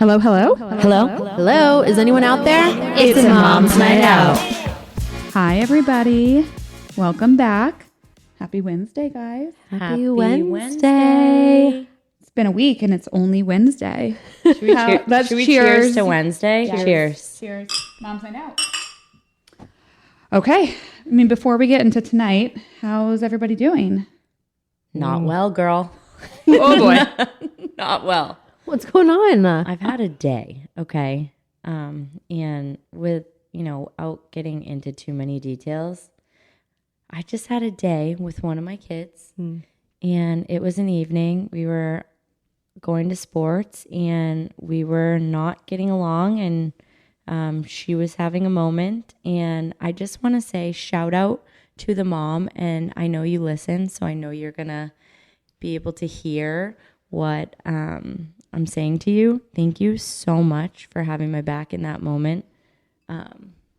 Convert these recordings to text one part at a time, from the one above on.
Hello, hello. Hello? Hello? Is anyone out there? It's a mom's night out. Hi, everybody. Welcome back. Happy Wednesday, guys. Happy Wednesday. It's been a week and it's only Wednesday. Should we cheers to Wednesday? Yes. Cheers. Mom's night out. Okay. Before we get into tonight, how's everybody doing? Not well, girl. Oh, boy. Not well. What's going on? I've had a day, okay? And with, out getting into too many details, I just had a day with one of my kids, and it was an evening. We were going to sports, and we were not getting along, and she was having a moment, and I just want to say shout out to the mom, and I know you listen, so I know you're going to be able to hear what I'm saying to you. Thank you so much for having my back in that moment.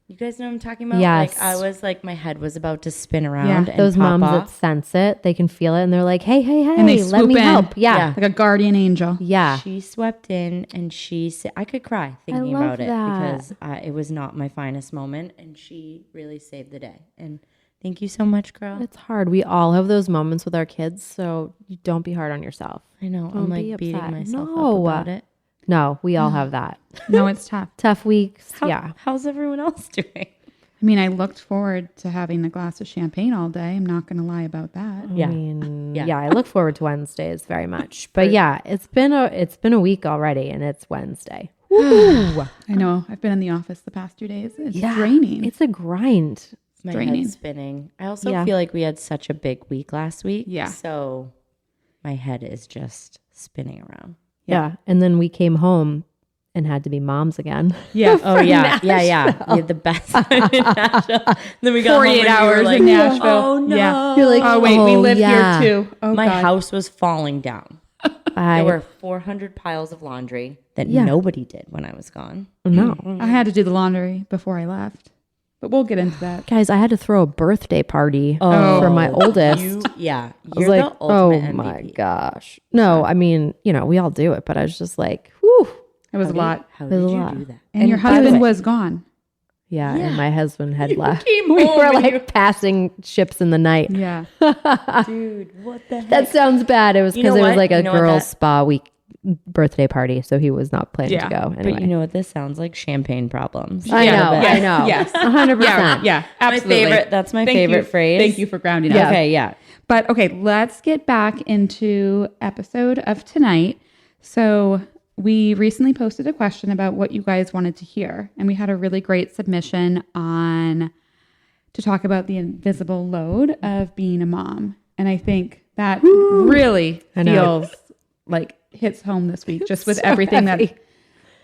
You guys know what I'm talking about? Yes. I was my head was about to spin around and those pop moms off. that sense it, they can feel it, and they're like, hey, And they let me swoop in. help. Yeah. Like a guardian angel. Yeah. She swept in and she said, I could cry thinking love about it that. because it was not my finest moment, and she really saved the day. And thank you so much, girl. It's hard. We all have those moments with our kids, so you don't be hard on yourself. I know. Don't I'm be beating upset. myself No. up about it. No, we all have that. No, it's tough. Tough weeks. Yeah. How's everyone else doing? I looked forward to having a glass of champagne all day. I'm not going to lie about that. Yeah. I look forward to Wednesdays very much. But yeah, it's been a week already, and it's Wednesday. I know. I've been in the office the past 2 days. It's draining. It's a grind. My draining. head's spinning. I also feel like we had such a big week last week. Yeah. So my head is just spinning around. Yeah. And then we came home and had to be moms again. Yeah. Oh, yeah. Yeah. We had the best time in Nashville. Then we got 48 hours in Nashville. Oh, no. Yeah. You're like, Oh, wait. We live yeah. here too. Oh, My God. house was falling down. There were 400 piles of laundry that nobody did when I was gone. No. I had to do the laundry before I left. But we'll get into that. Guys, I had to throw a birthday party for my oldest. You're I was like, the ultimate MVP. my gosh. No, we all do it, but I was just like, whew. It was a lot. How It did was a you lot. do that? And your by the husband way- was gone. Yeah, and my husband had left. came We home were and like you- passing ships in the night. Yeah. Dude, what the heck? That sounds bad. It was You know because it was what? like a You know what girls' that- spa week birthday party, so he was not planning to go. Anyway. But you know what? This sounds like champagne problems. I Yeah. know, Yeah. I know. Yes. 100%. Yeah. Absolutely. That's my Thank favorite you. phrase. Thank you for grounding us. Okay, yeah. But okay, let's get back into episode of tonight. So we recently posted a question about what you guys wanted to hear, and we had a really great submission to talk about the invisible load of being a mom. And I think that really feels like hits home this week, just with everything that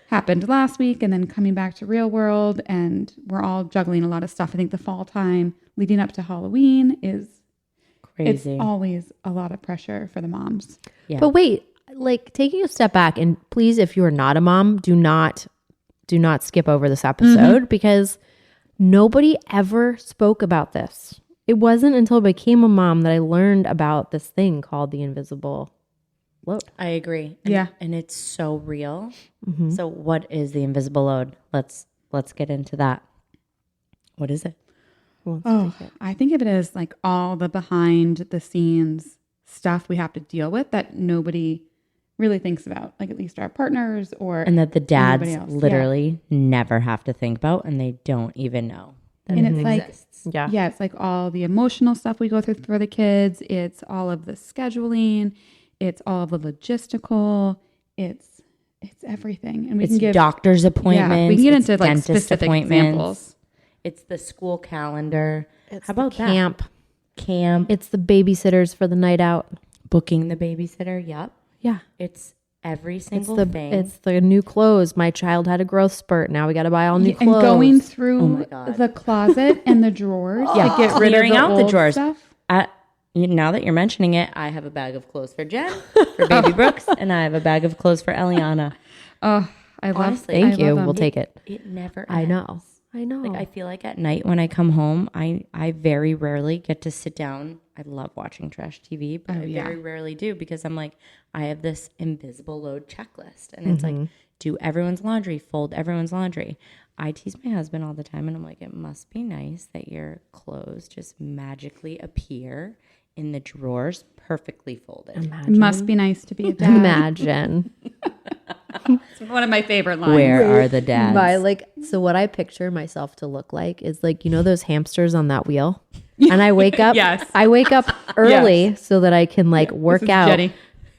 happened last week and then coming back to real world. And we're all juggling a lot of stuff. I think the fall time leading up to Halloween is Crazy. It's always a lot of pressure for the moms. Yeah. But wait, like taking a step back, and please, if you are not a mom, do not skip over this episode because nobody ever spoke about this. It wasn't until I became a mom that I learned about this thing called the invisible load. I agree. Yeah. And it's so real. So what is the invisible load? Let's get into that. What is it? I think of it as like all the behind the scenes stuff we have to deal with that nobody really thinks about, like at least our partners or And that the dads anybody else. literally never have to think about, and they don't even know that And it it's like, exists. yeah, it's like all the emotional stuff we go through for the kids. It's all of the scheduling. It's all of the logistical. It's everything. And we It's can give doctor's appointments. Yeah, we can get it's into like dentist specific appointments. examples. It's the school calendar. It's How about camp? Camp. It's the babysitters for the night out. Booking the babysitter. Yep. Yeah. It's every It's single the thing. it's the new clothes. My child had a growth spurt. Now we got to buy all new And clothes. going Oh through my God. the closet and the drawers to get rid of Clearing the out the old drawers. stuff. Now that you're mentioning it, I have a bag of clothes for Jen, for baby Brooks, and I have a bag of clothes for Eliana. Oh, I love. Honestly, I Thank love you. them. We'll take it. It never I ends. know. I know. Like I feel like at night when I come home, I very rarely get to sit down. I love watching trash TV, but I very rarely do because I'm like, I have this invisible load checklist. And it's like, do everyone's laundry, fold everyone's laundry. I tease my husband all the time, and I'm like, it must be nice that your clothes just magically appear in the drawers perfectly folded. It must be nice to be a dad. Imagine. It's one of my favorite lines. Where are the dads? So what I picture myself to look like is like, you know, those hamsters on that wheel? And I wake up, Yes. I wake up early so that I can like work out Jenny.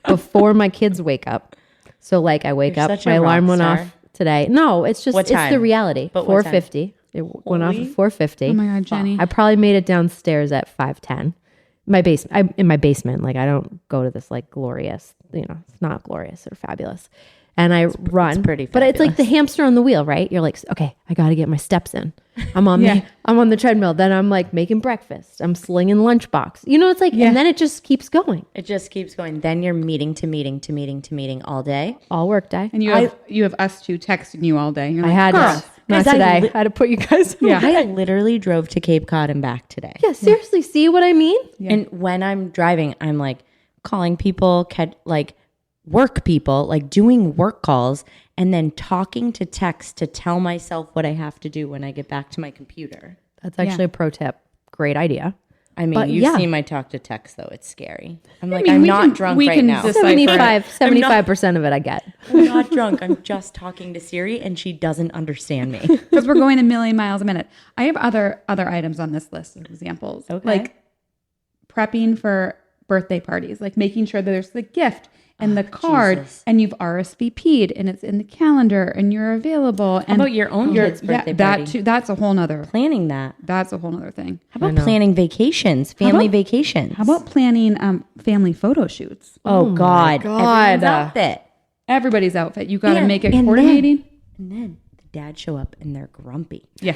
before my kids wake up. So like I wake You're up, such a my alarm rock went star. off today. No, it's just, What it's time? the reality. But what time? 4:50. It went off at 4:50. Oh my God, Jenny. I probably made it downstairs at 5:10. My basement, in my basement, like I don't go to this like glorious, you know, it's not glorious or fabulous. And I run, it's pretty but it's like the fabulous. hamster on the wheel, right? You're like, okay, I got to get my steps in. I'm on the treadmill. Then I'm like making breakfast. I'm slinging lunchbox. You know, it's like, and then it just keeps going It just keeps going. Then you're meeting to meeting to meeting to meeting all day. all work day. And you have us two texting you all day. You're I like, had girl. not Guys, I today. I had to put you guys. Yeah. I literally drove to Cape Cod and back today. Yeah, seriously. See what I mean? And when I'm driving, I'm like calling people, like work people, like doing work calls, and then talking to text to tell myself what I have to do when I get back to my computer. That's actually a pro tip. Great idea. I mean, But you've yeah. seen my talk to text, though. It's scary. I'm like, mean, I'm we not can- drunk we right can now. decide- 75% of it I get. I'm not drunk. I'm just talking to Siri, and she doesn't understand me. Because we're going a million miles a minute. I have other items on this list of examples. Okay. Like prepping for birthday parties, like making sure that there's the gift and the card Jesus. and you've RSVP'd and it's in the calendar and you're available. How And about your own kid's birthday that party? too, that's a whole nother Planning that. that's a whole nother thing. How about planning vacations, family vacations? How about planning family photo shoots? Oh, God. God. Everyone's outfit. Everybody's outfit. You got to And- make it and coordinating. And then the dads show up and they're grumpy. Yeah.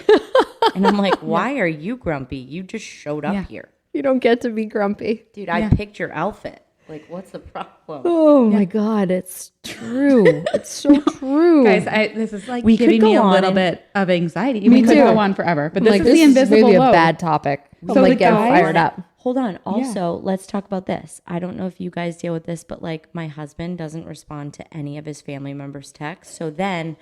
And I'm like, why are you grumpy? You just showed up Yeah. here. You don't get to be grumpy. Dude, I picked your outfit. Like, what's the problem? Oh my God, it's true. It's so true. Guys, this is like We could giving me go a on little and- bit of anxiety. Me We could too. go on forever, but this Like, is the is invisible maybe load. a bad topic. So I'm like the getting guys- fired up. Hold on. Also, let's talk about this. I don't know if you guys deal with this, but like my husband doesn't respond to any of his family members' texts. So then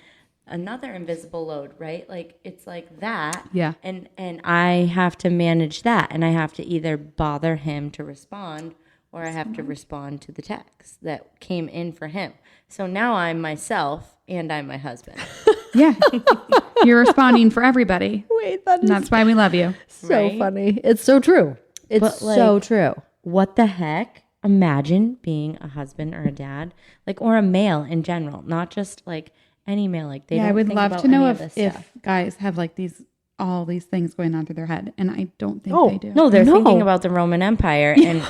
another invisible load, right? Like it's like that. Yeah. And I have to manage that, and I have to either bother him to respond or I have to respond to the text that came in for him. So now I'm myself and I'm my husband. Yeah. You're responding for everybody. Wait, And that's why we love you. so Right? funny. It's so true. It's But, so like, true. What the heck? Imagine being a husband or a dad, like, or a male in general, not just like any male. Like they Yeah, don't I would think love about to know any of if this stuff. guys have like all these things going on through their head, and I don't think Oh, they do. No, they're No. thinking about the Roman Empire and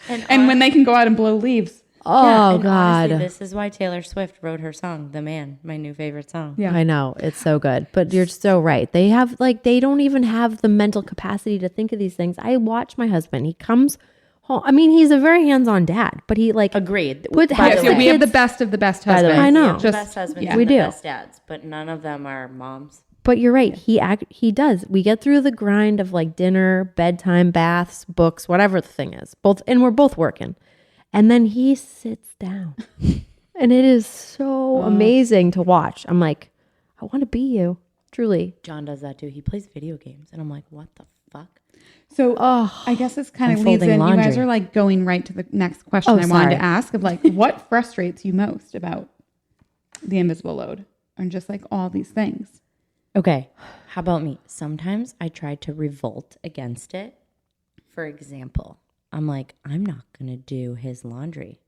And when they can go out and blow leaves. Oh and God. honestly, this is why Taylor Swift wrote her song, "The Man," my new favorite song. Yeah. I know. It's so good. But you're so right. They have they don't even have the mental capacity to think of these things. I watch my husband. He comes home. I mean, he's a very hands-on dad, but he like Agreed. Put- By Yes, the So way, we have the kids- best of the best by the husbands. way, I know. we have the Just- best husbands yeah. and We the do. best dads, but none of them are moms. But you're right. He does. We get through the grind of like dinner, bedtime, baths, books, whatever the thing is. And we're both working. And then he sits down. And it is so amazing to watch. I'm like, I want to be you. Truly. John does that too. He plays video games, and I'm like, what the fuck? So I guess this kind of I'm leads in. folding You guys laundry. are like going right to the next question Oh, I wanted sorry. to ask of like, what frustrates you most about the invisible load and just like all these things? Okay, how about me? Sometimes I try to revolt against it. For example, I'm like, I'm not going to do his laundry.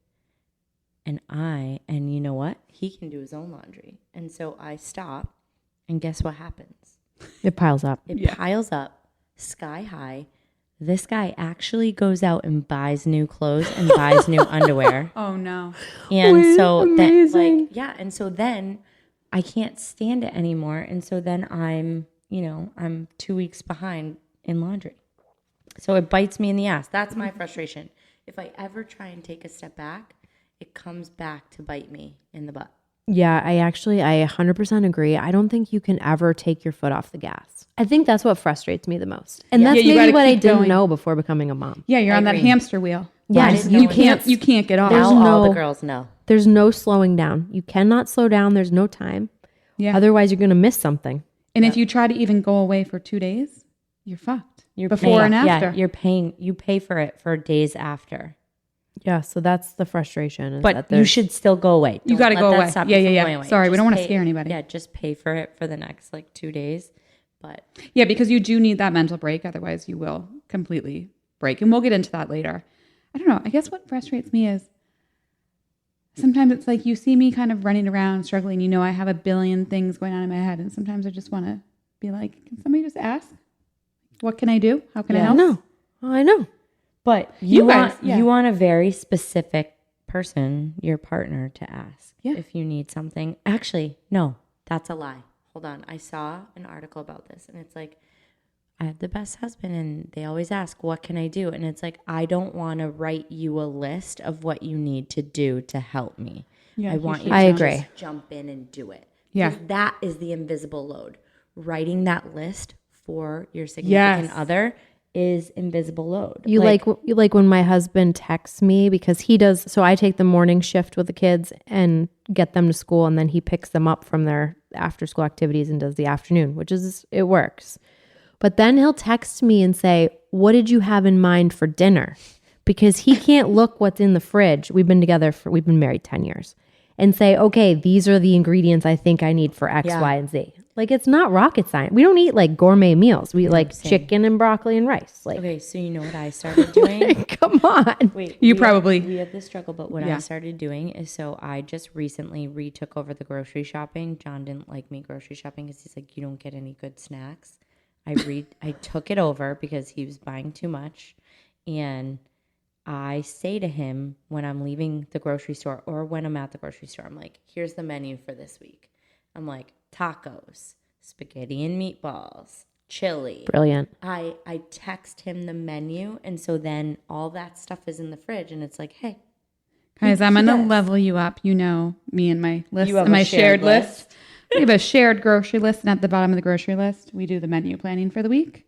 And you know what? He can do his own laundry. And so I stop, and guess what happens? It piles up. It piles up sky high. This guy actually goes out and buys new clothes and buys new underwear. Oh no. And Wait, so then, amazing. like, yeah. And so then I can't stand it anymore. And so then I'm 2 weeks behind in laundry. So it bites me in the ass. That's my frustration. If I ever try and take a step back, it comes back to bite me in the butt. Yeah, I 100% agree. I don't think you can ever take your foot off the gas. I think that's what frustrates me the most. And that's Yeah, you maybe gotta what I keep didn't going. know before becoming a mom. Yeah, you're I on that agree. hamster wheel. Yeah, I didn't know you can't get off. There's now all the no- girls know. There's no slowing down. You cannot slow down. There's no time. Yeah. Otherwise, you're going to miss something. And if you try to even go away for 2 days, you're fucked. You're Before paying, and after. Yeah, you're paying. You pay for it for days after. Yeah, so that's the frustration. is But that you there's- should still go away. You Don't gotta let go that away. stop Yeah, you from yeah. going away. Sorry, we don't wanna pay- scare anybody. Yeah, just pay for it for the next 2 days. But Yeah, because you do need that mental break. Otherwise, you will completely break. And we'll get into that later. I don't know. I guess what frustrates me is sometimes it's like you see me kind of running around struggling. You know, I have a billion things going on in my head. And sometimes I just want to be like, can somebody just ask? What can I do? How can I help? No. Oh, I know. But You guys, you want a very specific person, your partner, to ask Yeah. if you need something. Actually, no, that's a lie. Hold on. I saw an article about this, and it's like, I have the best husband, and they always ask, what can I do? And it's like, I don't want to write you a list of what you need to do to help me. Yeah, I you want should you to I agree. just jump in and do it. Yeah. 'Cause that is the invisible load. Writing that list for your significant Yes. other is invisible load. You like when my husband texts me because he does. So I take the morning shift with the kids and get them to school, and then he picks them up from their after school activities and does the afternoon, which is it works. But then he'll text me and say, "What did you have in mind for dinner?" Because he can't look what's in the fridge. We've been married 10 years, and say, "Okay, these are the ingredients I think I need for X, Yeah. Y, and Z." Like it's not rocket science. We don't eat like gourmet meals. We eat like same. chicken and broccoli and rice. Like, Okay, so you know what I started doing? come on. Wait, You we probably- we had this struggle, but what Yeah. I started doing is so I just recently retook over the grocery shopping. John didn't like me grocery shopping because he's like, you don't get any good snacks. I took it over because he was buying too much, and I say to him when I'm leaving the grocery store or when I'm at the grocery store, I'm like, here's the menu for this week. I'm like, tacos, spaghetti and meatballs, chili. Brilliant. I text him the menu, and so then all that stuff is in the fridge, and it's like, hey, Guys, I'm he going to does. level you up. You know me and my list, You have and a my shared shared list. We have a shared grocery list, and at the bottom of the grocery list, we do the menu planning for the week.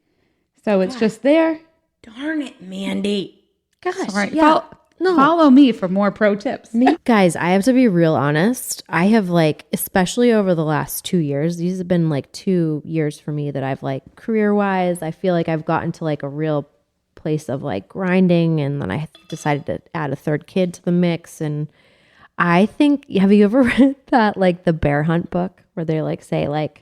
So it's just there. darn it, Mandy. Gosh, All right, Yeah. follow me for more pro tips. Guys, I have to be real honest. I have like, especially over the last 2 years, these have been like 2 years for me that I've like career wise, I feel like I've gotten to like a real place of like grinding. And then I decided to add a third kid to the mix. And I think, have you ever read that, like the bear hunt book where they like say like,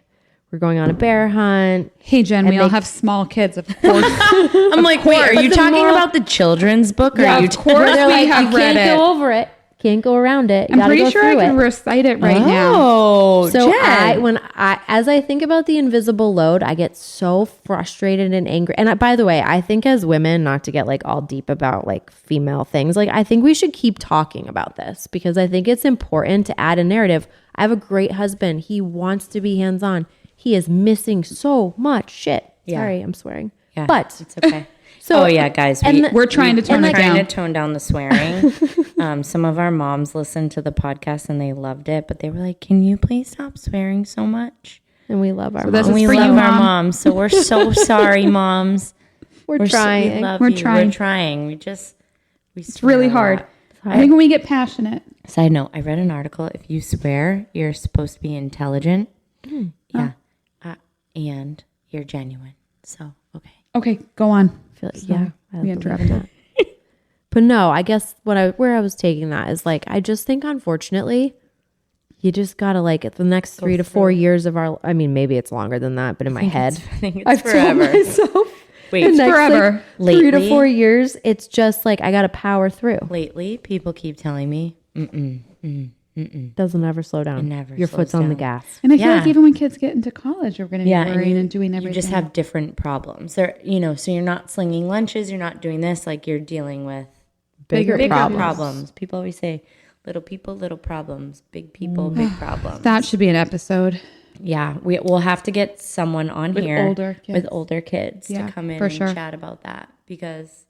we're going on a bear hunt. Hey, Jen, we all have small kids, of course. I'm like, wait, are you the talking moral- about the children's book? Or Yeah, are you of course They're we like, have you read can't it. go over it. Can't go around it. You I'm gotta pretty go sure I through can it. recite it right now. Oh, So Jen. as I think about the invisible load, I get so frustrated and angry. And by the way, I think as women, not to get like all deep about like female things, like I think we should keep talking about this because I think it's important to add a narrative. I have a great husband. He wants to be hands-on. He is missing so much shit. Yeah. Sorry, I'm swearing. Yeah, But it's okay. So- oh yeah, guys, We're trying to tone we're it trying down. to tone down the swearing. Some of our moms listened to the podcast and they loved it, but they were like, "Can you please stop swearing so much?" and we love our this mom. is We for love you, our Mom. moms, so we're so sorry, moms. We're We trying. love We're you. trying. We're trying. It's really hard. I think when we get passionate, Side note: I read an article. If you swear, you're supposed to be intelligent. Yeah, and you're genuine. So okay. okay, go on. I feel like, yeah, I we believe interrupted. that. But no, I guess where I was taking that is like, I just think unfortunately, you just gotta like at the next 3 to 4 years of our, I mean, maybe it's longer than that, but in my head, I think it's I've forever. told myself Wait, the it's next, forever. Like, 3 to Lately- 4 years, it's just like, I gotta power through. Lately, people keep telling me, Doesn't ever slow down. It never Your slows foot's on the down. gas. And I feel like Yeah. even when kids get into college, we're going to be yeah, worrying you, and doing everything. you just have different problems. There, so you're not slinging lunches, you're not doing this, like you're dealing with Bigger bigger problems. problems. People always say, little people, little problems. Big people, big problems. That should be an episode. Yeah, we'll have to get someone on With here older kids. with older kids Yeah, to come in for and sure. chat about that because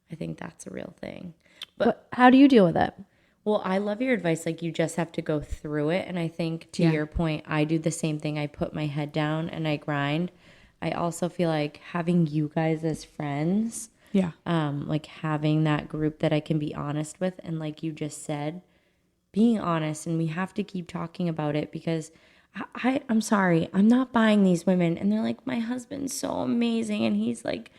I think that's a real thing. But how do you deal with it? Well, I love your advice. Like, you just have to go through it. And I think, to Yeah. your point, I do the same thing. I put my head down and I grind. I also feel like having you guys as friends Yeah. Like having that group that I can be honest with. And like you just said, being honest, and we have to keep talking about it because I'm sorry, I'm not buying these women. And they're like, my husband's so amazing and he's like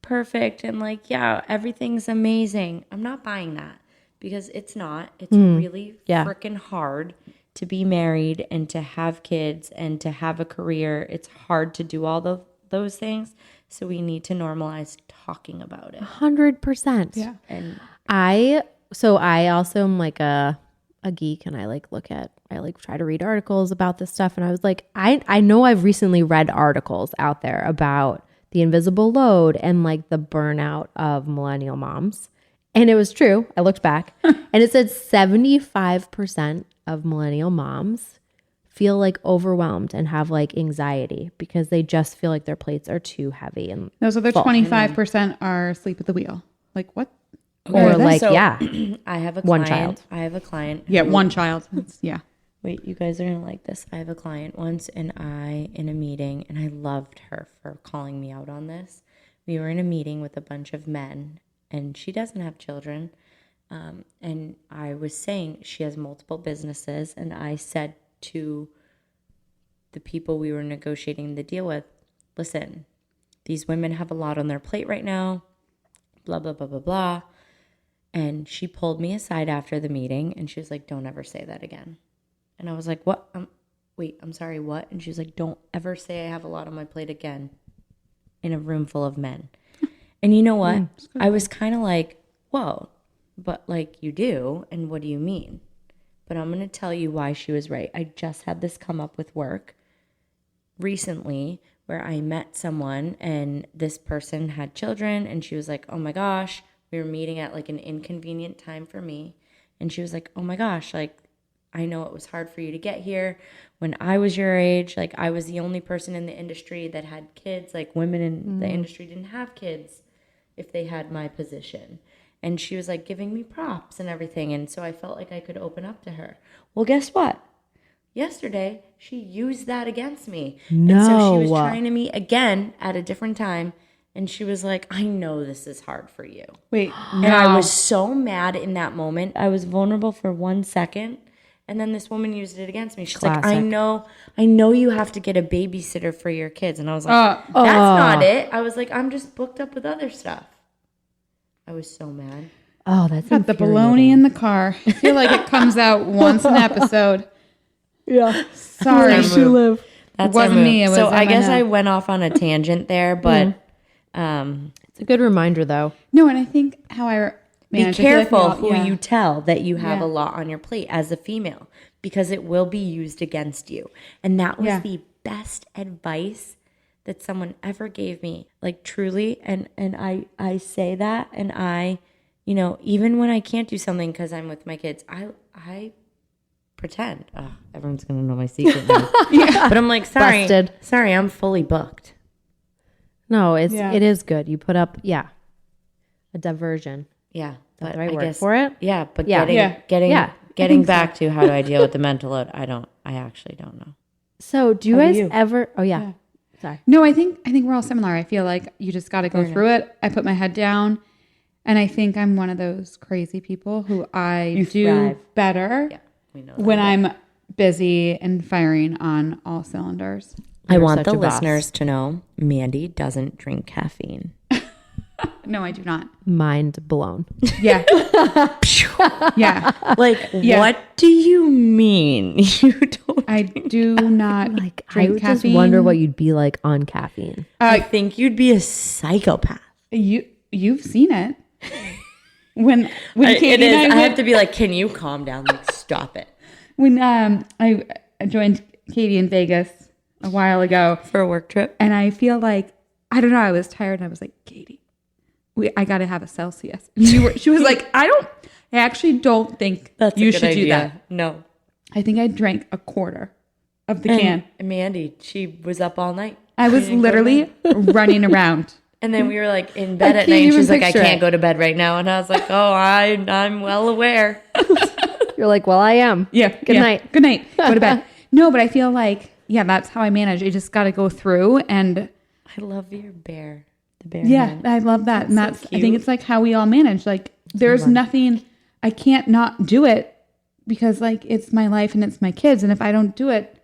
perfect. And like, yeah, everything's amazing. I'm not buying that because it's not. It's really freaking hard to be married and to have kids and to have a career. It's hard to do all those things. So we need to normalize talking about it. 100%. Yeah. And I also am like a geek, and I try to read articles about this stuff. And I was like, I know I've recently read articles out there about the invisible load and like the burnout of millennial moms. And it was true. I looked back and it said 75% of millennial moms feel like overwhelmed and have like anxiety because they just feel like their plates are too heavy. And Those other 25% are asleep at the wheel. Like what? or like, so, yeah, I have a one client. child. I have a client. Yeah, who- one child. Yeah. Wait, you guys are going to like this. I have a client once in a meeting, and I loved her for calling me out on this. We were in a meeting with a bunch of men, and she doesn't have children. And I was saying she has multiple businesses, and I said to the people we were negotiating the deal with, listen, these women have a lot on their plate right now, blah, blah, blah, blah, blah. And she pulled me aside after the meeting, and she was like, don't ever say that again. And I was like, what? Wait, I'm sorry, what? And she was like, don't ever say I have a lot on my plate again in a room full of men. And you know what? I was kind of like, whoa, but like you do. And what do you mean? But I'm going to tell you why she was right. I just had this come up with work recently where I met someone and this person had children. And she was like, oh my gosh, we were meeting at like an inconvenient time for me. And she was like, oh my gosh, like, I know it was hard for you to get here. When I was your age, like I was the only person in the industry that had kids. Like women in the industry didn't have kids if they had my position. And she was like giving me props and everything. And so I felt like I could open up to her. Well, guess what? Yesterday, she used that against me. No. And so she was trying to meet again at a different time. And she was like, I know this is hard for you. Wait. And I was so mad in that moment. I was vulnerable for 1 second. And then this woman used it against me. She's like, I know you have to get a babysitter for your kids. And I was like, that's not it. I was like, I'm just booked up with other stuff. I was so mad. Oh, that's Got the baloney in the car. I feel like it comes out once an episode. Yeah. Sorry. live. It wasn't me. It was so I Emma. guess I went off on a tangent there, but It's a good reminder though. No, and I think how I be manage, I feel like we careful all- who yeah. you tell that you have Yeah. a lot on your plate as a female, because it will be used against you. And that was Yeah. the best advice that someone ever gave me, like truly. And I say that, and I, you know, even when I can't do something because I'm with my kids, I pretend. Oh, everyone's gonna know my secret now. But I'm like, Busted. sorry, I'm fully booked. No, Yeah. it is good. You put up, a diversion. Yeah, but The right I word guess for it? Yeah, but Yeah. getting back to how do I deal with the mental load? I actually don't know. So do you How do guys you? ever, sorry. No, I think we're all similar. I feel like you just got to go through it. I put my head down, and I think I'm one of those crazy people who I do thrive. better Yeah, we know that. when I'm busy and firing on all cylinders. I You're want such the a boss. listeners to know Mandy doesn't drink caffeine. No, I do not. Mind blown. Yeah. Yeah. Like, Yeah. what do you mean you don't? I do not Like, I drink would caffeine. just wonder what you'd be like on caffeine. I think you'd be a psychopath. You've seen it. When Katie It is. and I I have went, to be like, can you calm down? Like, stop it. when I joined Katie in Vegas a while ago, For a work trip. and I feel like I don't know. I was tired, and I was like, Katie, I got to have a Celsius. And she was like, I actually don't think That's you a good should idea. do that. No. I think I drank a quarter of the can. And Mandy, she was up all night. I was literally running around. And then we were like in bed I at can't night, and even she's like, I picture can't it. go to bed right now. And I was like, oh, I'm well aware. You're like, well, I am. Yeah. Good night. Good night. Go to bed. No, but I feel like, that's how I manage. I just got to go through, and I love your bear. The the bare Yeah, hand. I love that. And that's, I cute. think it's like how we all manage. Like there's nothing, I can't not do it because like it's my life and it's my kids. And if I don't do it,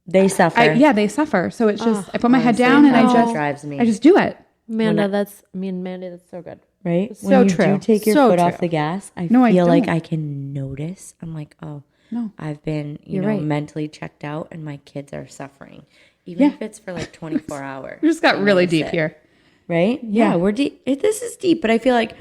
They suffer. they suffer. So it's just, I put my head Honestly, down and that drives me. I just do it. Amanda, Mandy, that's so good. Right? So When you true. do take your So foot true. off the gas, I No, I feel like don't. I can notice. I'm like, oh, No. I've been, You're right. mentally checked out and my kids are suffering. Even Yeah. if it's for like 24 hours. We just got I really notice deep it. here. Right? Yeah. We're deep. This is deep, but I feel like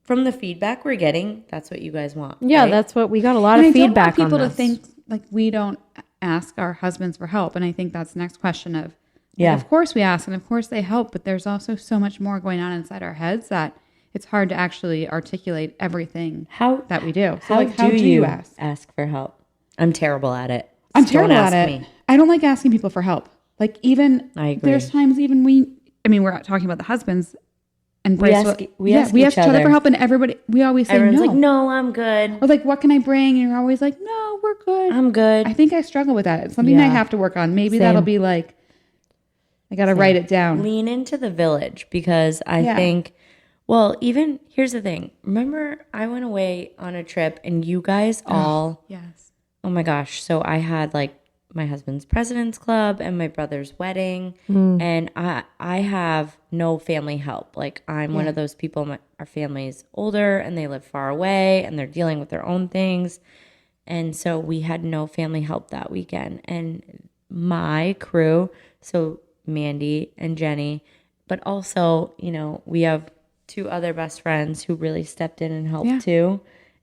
from the feedback we're getting, that's what you guys want. Yeah, right? that's what we got a lot And of I don't feedback want people on to this. think like we don't ask our husbands for help. And I think that's the next question of, Yeah. of course we ask and of course they help, but there's also so much more going on inside our heads that it's hard to actually articulate everything that we do. So How like, how do do you ask? for help? I'm terrible at it. I'm Don't terrible ask at it. me. I don't like asking people for help. Like even I agree. there's times even we're talking about the husbands and We Bryce ask- will- we yeah, ask we each ask each other other. for help and everybody, we always say Everyone's no. like, no, I'm good. Or like, what can I bring? And you're always like, no, we're good. I'm good. I think I struggle with that. It's something I Yeah. have to work on. Maybe Same. that'll be like, I got to write it down. Lean into the village because I think, well, even here's the thing. Remember, I went away on a trip and you guys all, Yes. oh my gosh. So I had like my husband's president's club and my brother's wedding. And I have no family help. Like I'm one of those people, our family's older and they live far away and they're dealing with their own things. And so we had no family help that weekend. And my crew, so Mandy and Jenny, but also, we have 2 other best friends who really stepped in and helped too.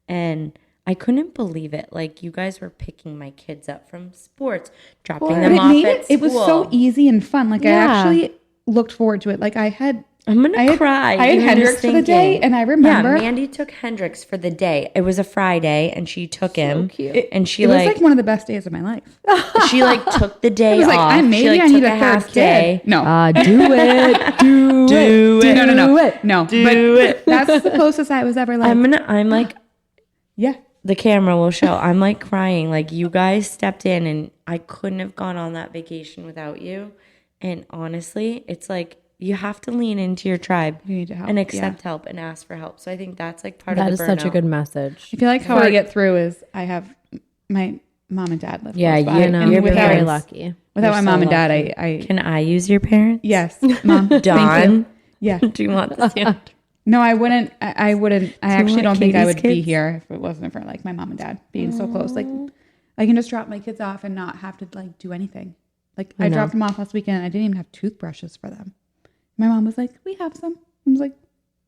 And I couldn't believe it. Like you guys were picking my kids up from sports, dropping And them it off made at it, school. it was so easy and fun. Like I actually looked forward to it. Like I'm gonna I had, cry. I had even Hendrix just for the day, thinking. and I remember Yeah, Mandy took Hendrix for the day. It was a Friday, and she took him. cute. And she it was like one of the best days of my life. she like took the day I was like, off. I She, maybe like, I need took a third half kid. day. No, Do it. Do it. no. Do it. That's the closest I was ever like. I'm like, yeah. the camera will show. I'm like crying. Like you guys stepped in, and I couldn't have gone on that vacation without you. And honestly, it's like you have to lean into your tribe You need to help, and accept help and ask for help. So I think that's like part That of is the such a burnout. good message. I feel like how I get through is I have my mom and dad live Yeah, close by. you I know. And You're without, very lucky. without my You're mom so and dad, lucky. I Can I use your parents? yes, mom, thank you. Dawn, Yeah. do you want this? No, I wouldn't. I wouldn't. I actually want don't think I Katie's would be kids? here if it wasn't for like my mom and dad being so close. Like I can just drop my kids off and not have to like do anything. Like I dropped them off last weekend. And I didn't even have toothbrushes for them. My mom was like, "We have some." I was like,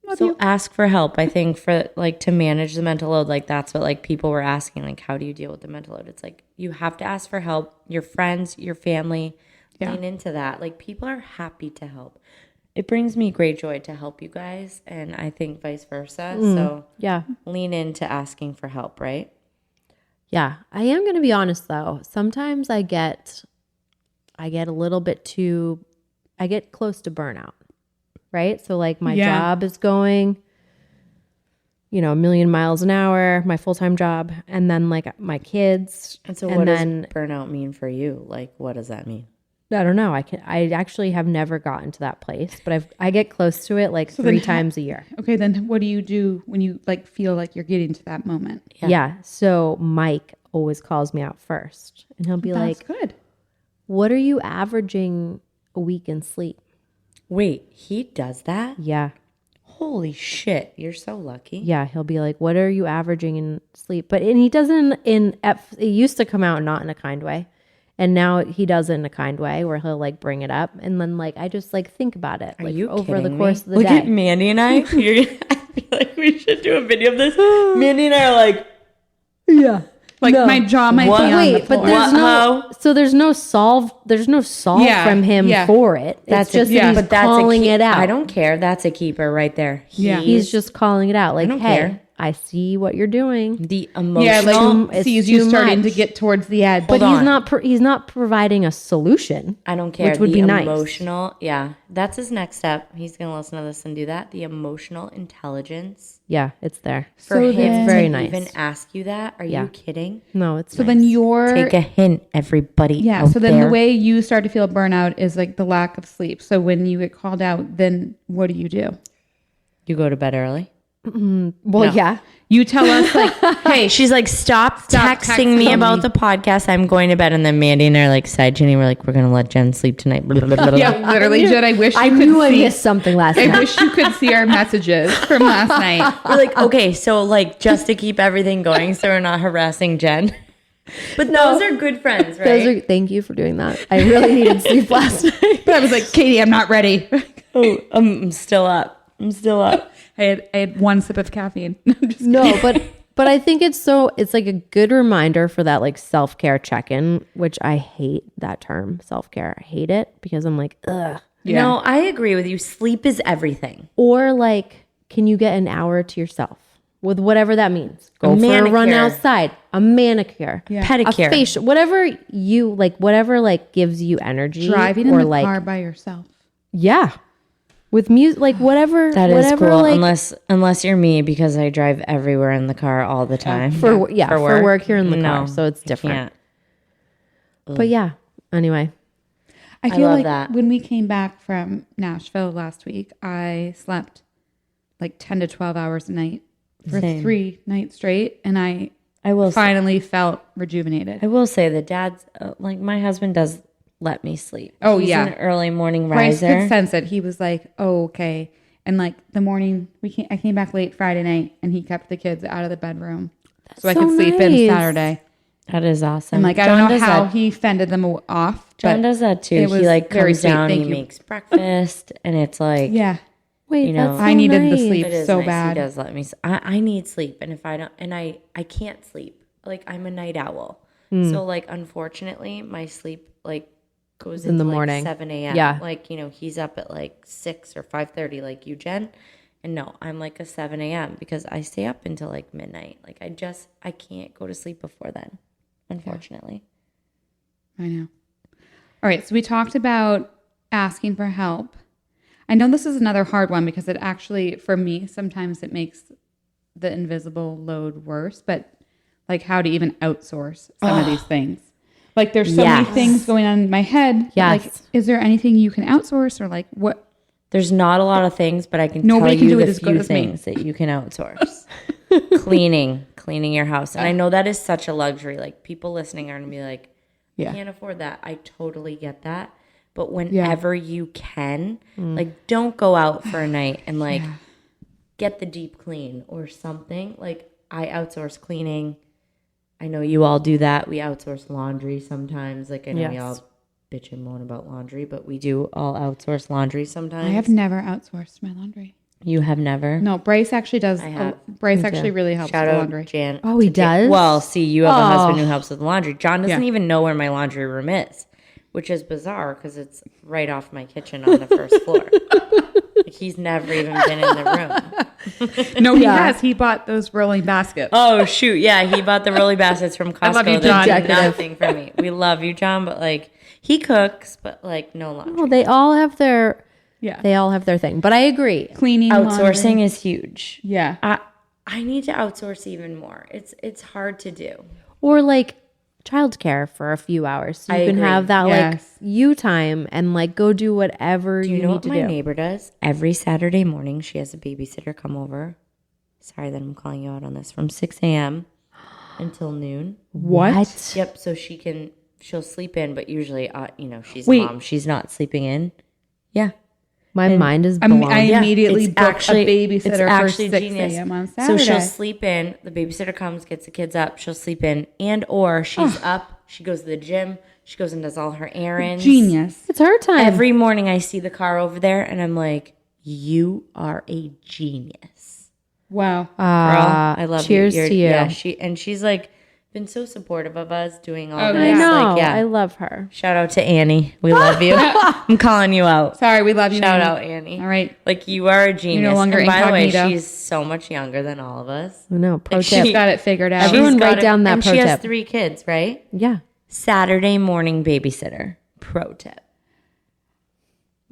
"Love So you." ask for help. I think for like to manage the mental load, like that's what like people were asking. Like, how do you deal with the mental load? It's like you have to ask for help. Your friends, your family, lean into that. Like people are happy to help. It brings me great joy to help you guys, and I think vice versa. So Yeah. lean into asking for help, right? Yeah. I am going to be honest though. Sometimes I get a little bit too, I get close to burnout, right? So like my job is going, a million miles an hour, my full-time job. And then like my kids. And so what does burnout mean for you? Like, what does that mean? I don't know. I actually have never gotten to that place, but I get close to it like 3 times a year. Okay, then what do you do when you like feel like you're getting to that moment? Yeah. So Mike always calls me out first, and he'll be That's like, good. "What are you averaging a week in sleep?" Wait, he does that? Yeah. Holy shit, you're so lucky. Yeah, he'll be like, "What are you averaging in sleep?" And he doesn't it used to come out not in a kind way. And now he does it in a kind way where he'll like bring it up, and then like I just like think about it like you over the kidding course me? of the Look day. at Mandy and I. I feel like we should do a video of this. Mandy and I are like, Yeah. Like my jaw might What? be on the Wait, floor. but there's What? there's no solve Yeah, from him yeah. for it. It's just that he's but that's calling a it out. I don't care. That's a keeper right there. Yeah. He's just calling it out. Like, don't hey, care. I see what you're doing. The emotional. Yeah, like It's sees you too starting much. to get towards the edge. But Hold on. he's not providing a solution. I don't care. Which would the be nice. emotional, yeah, that's his next step. He's gonna listen to this and do that. The emotional intelligence Yeah, it's there. for So him then- Very to nice. even ask you that. Are Yeah. you kidding? No, it's So nice. then you're Take a hint, everybody. yeah. out So then there. the way you start to feel burnout is like the lack of sleep. So when you get called out, then what do? you go to bed early. well, yeah. You tell us like, hey, She's like, stop texting texting me me. about the podcast. I'm going to bed. And then Mandy and I are like, side Jenny, we're like, we're gonna let Jen sleep tonight. Blah, blah, blah, blah. yeah, literally, Jen. I wish you I could knew I see. missed something last I night. wish you could see our messages from last night. We're like, okay, so like just to keep everything going, so we're not harassing Jen. But those are good friends, right? Thank you for doing that. I really needed sleep last night. But I was like, Katie, I'm not ready. I'm still up. I had one sip of caffeine. I'm just No, but I think it's like a good reminder for that like self-care check-in, which I hate that term, self-care. I hate it because I'm like, ugh. Yeah. No, I agree with you. Sleep is everything. Or like, can you get an hour to yourself with whatever that means? Go for a run manicure. outside, a manicure, Pedicure. a facial, whatever you like, whatever like gives you energy. driving in or the like, car by yourself. yeah, with music, like whatever. That is whatever, cool, like, unless you're me, because I drive everywhere in the car all the time. for work here in the car, so it's I different. can't. But yeah, anyway, I feel love like that. when we came back from Nashville last week, I slept like 10 to 12 hours a night for Same. 3 nights straight. And I I will. finally felt rejuvenated. I will say that dad's like my husband does let me sleep. Oh, He's yeah. an early morning Bryce riser. could sense it. He was like, oh, okay. And like the morning, I came back late Friday night and he kept the kids out of the bedroom so I so could sleep in nice. Saturday. That is awesome. And like, I John don't know does how that. he fended them off. John but does that too. it He was like very comes sweet. down, Thank he you. makes breakfast, and it's like Yeah. wait, You know, that's so I needed the nice. sleep. it is so nice. bad. He does let me. I need sleep, and if I don't, and I can't sleep. Like I'm a night owl, so like unfortunately, my sleep like goes in into the like morning. 7 a.m. Yeah. Like he's up at like 6 or 5:30, like you, Jen. And no, I'm like a 7 a.m. because I stay up until like midnight. Like I can't go to sleep before then, unfortunately. I know. All right. So we talked about asking for help. I know this is another hard one because it actually, for me, sometimes it makes the invisible load worse, but like how to even outsource some of these things. Like there's so many Yes. things going on in my head. Yes. Like, is there anything you can outsource or like what? There's not a lot of things, but I can Nobody tell can you do it the as good few as me. things that you can outsource. Cleaning your house. And I know that is such a luxury. Like people listening are going to be like, Yeah. can't afford that. I totally get that. But whenever you can, like don't go out for a night and like get the deep clean or something. Like I outsource cleaning. I know you all do that. We outsource laundry sometimes. Like I know we all bitch and moan about laundry, but we do all outsource laundry sometimes. I have never outsourced my laundry. You have never? No, Bryce actually does. I have. Bryce actually really helps Shout with out laundry. Jan. Oh, he does? Well, see, you have a husband who helps with the laundry. John doesn't Yeah. even know where my laundry room is, which is bizarre because it's right off my kitchen on the first floor. Like he's never even been in the room. No, he has. He bought those rolling baskets. Oh shoot, yeah, he bought the rolly baskets from Costco. love you, That John. did nothing for me. We love you, John, but like he cooks, but like no laundry. Well, they all have their thing. But I agree. Cleaning, Outsourcing laundry. is huge. Yeah. I need to outsource even more. It's hard to do. Or like childcare for a few hours. So you I can agree. have that Yes. like you time and like go do whatever Do you you know need what to my do. neighbor does? Every Saturday morning, she has a babysitter come over. Sorry that I'm calling you out on this. From 6 a.m. until noon. What? Yep. So she'll sleep in, but usually, she's Wait. a mom. She's not sleeping in. Yeah. My mind is I blown. immediately it's booked a babysitter for 6 genius. a.m. on So Saturday. she'll sleep in. The babysitter comes, gets the kids up. She'll sleep in, and or she's up. She goes to the gym. She goes and does all her errands. Genius. It's her time. Every morning I see the car over there, and I'm like, "You are a genius, Wow. girl. I love cheers you. to you. Yeah, she's like been so supportive of us doing all Oh, this. yeah. I know. Like, yeah. I love her. Shout out to Annie. We love you. I'm calling you out. Sorry, we love you. Shout Annie. out, Annie. All right. Like, you are a genius. no longer and by the way, incognito. she's so much younger than all of us. I know. Pro And tip. She's got it figured out. Everyone She's write got it- down that and pro she has tip. 3 kids, right? Yeah. Saturday morning babysitter. Pro tip.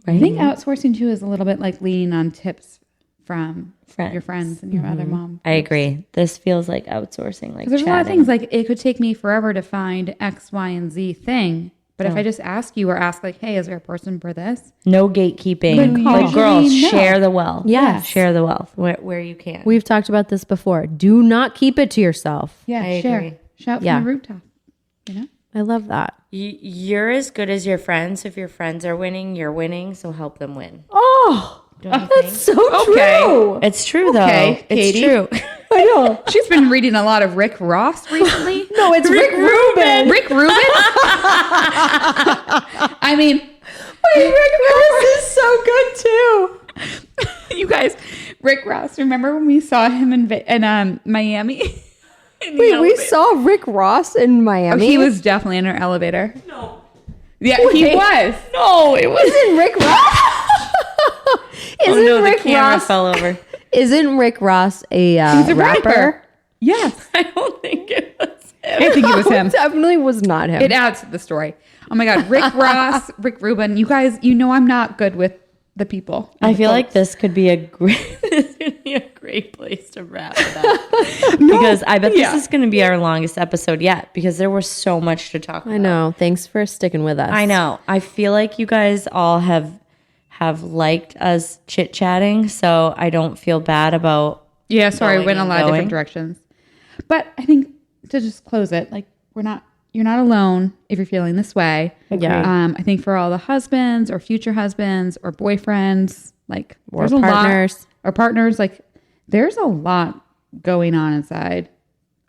I think outsourcing too is a little bit like leaning on tips from Friends. your friends and your other mom. I agree. This feels like outsourcing, like There's a lot of chatting. things like it could take me forever to find X, Y, and Z thing. But if I just ask you or ask like, hey, is there a person for this? No gatekeeping. But Like, usually girls, no. share the wealth. Yes. Share the wealth where you can. We've talked about this before. Do not keep it to yourself. Yeah, I share. agree. Shout Yeah. from the rooftop. You know? I love that. You're as good as your friends. If your friends are winning, you're winning. So help them win. Oh, Don't you that's think? so Okay. true. It's true, though. Okay, it's Katie. true. I know. She's been reading a lot of Rick Ross recently. No, it's Rick Rubin. Rick Rubin? I mean, Rick Ross is so good too. you guys, Rick Ross, remember when we saw him in Miami? In the Wait, we elevator? saw Rick Ross in Miami. Oh, he was definitely in our elevator. No. Yeah, he Wait. was. No, it was. Isn't Rick Ross? Oh, Isn't no, Rick the camera Ross? fell over. Isn't Rick Ross a, He's a rapper? rapper. Yes. I don't think it was him. I think it was him. It definitely was not him. It adds to the story. Oh my God. Rick Ross, Rick Rubin. You guys, you know I'm not good with the people. I and the feel like folks. this could be a great place to wrap it up. Because I bet Yeah. this is going to be our longest episode yet because there was so much to talk about. I know. Thanks for sticking with us. I know. I feel like you guys all have liked us chit-chatting, so I don't feel bad about Yeah, sorry, we going went a and lot of going. different directions. But I think to just close it, like you're not alone if you're feeling this way. Yeah. I think for all the husbands or future husbands or boyfriends, like Or there's a partners. lot, or partners, like there's a lot going on inside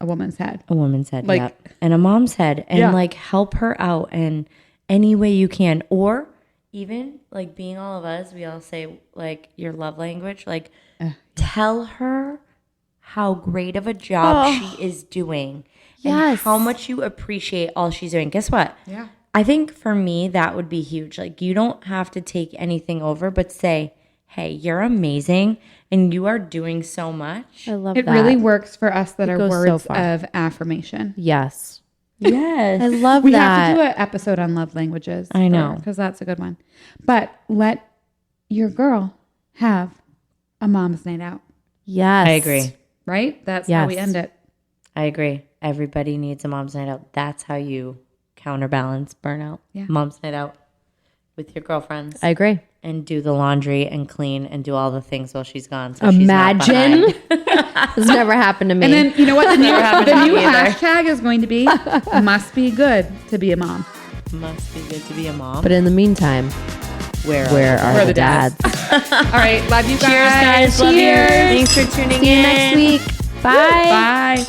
a woman's head. a woman's head, Like- yep, and a mom's head, and Yeah. like help her out in any way you can, or even like being all of us, we all say like your love language, like tell her how great of a job she is doing, and Yes. how much you appreciate all she's doing. Guess what? Yeah. I think for me that would be huge. Like you don't have to take anything over, but say, "Hey, you're amazing, and you are doing so much." I love It that. really works for us that are goes so words far. of affirmation. Yes. Yes, I love We that. have to do an episode on love languages. I know. Because that's a good one. But let your girl have a mom's night out, Yes. I agree. right? That's how we Yes. end it. I agree. Everybody needs a mom's night out. That's how you counterbalance burnout. Yeah. Mom's night out with your girlfriends I agree. and do the laundry and clean and do all the things while she's gone. So she's not Imagine. behind. This never happened to me. And then, you know what? The happened to new me either. hashtag is going to be must be good to be a mom. Must be good to be a mom. but in the meantime, where are the the dads? All right. Love you guys. Cheers, guys. Love you. Cheers. Thanks for tuning See you in. next week. Bye. Bye.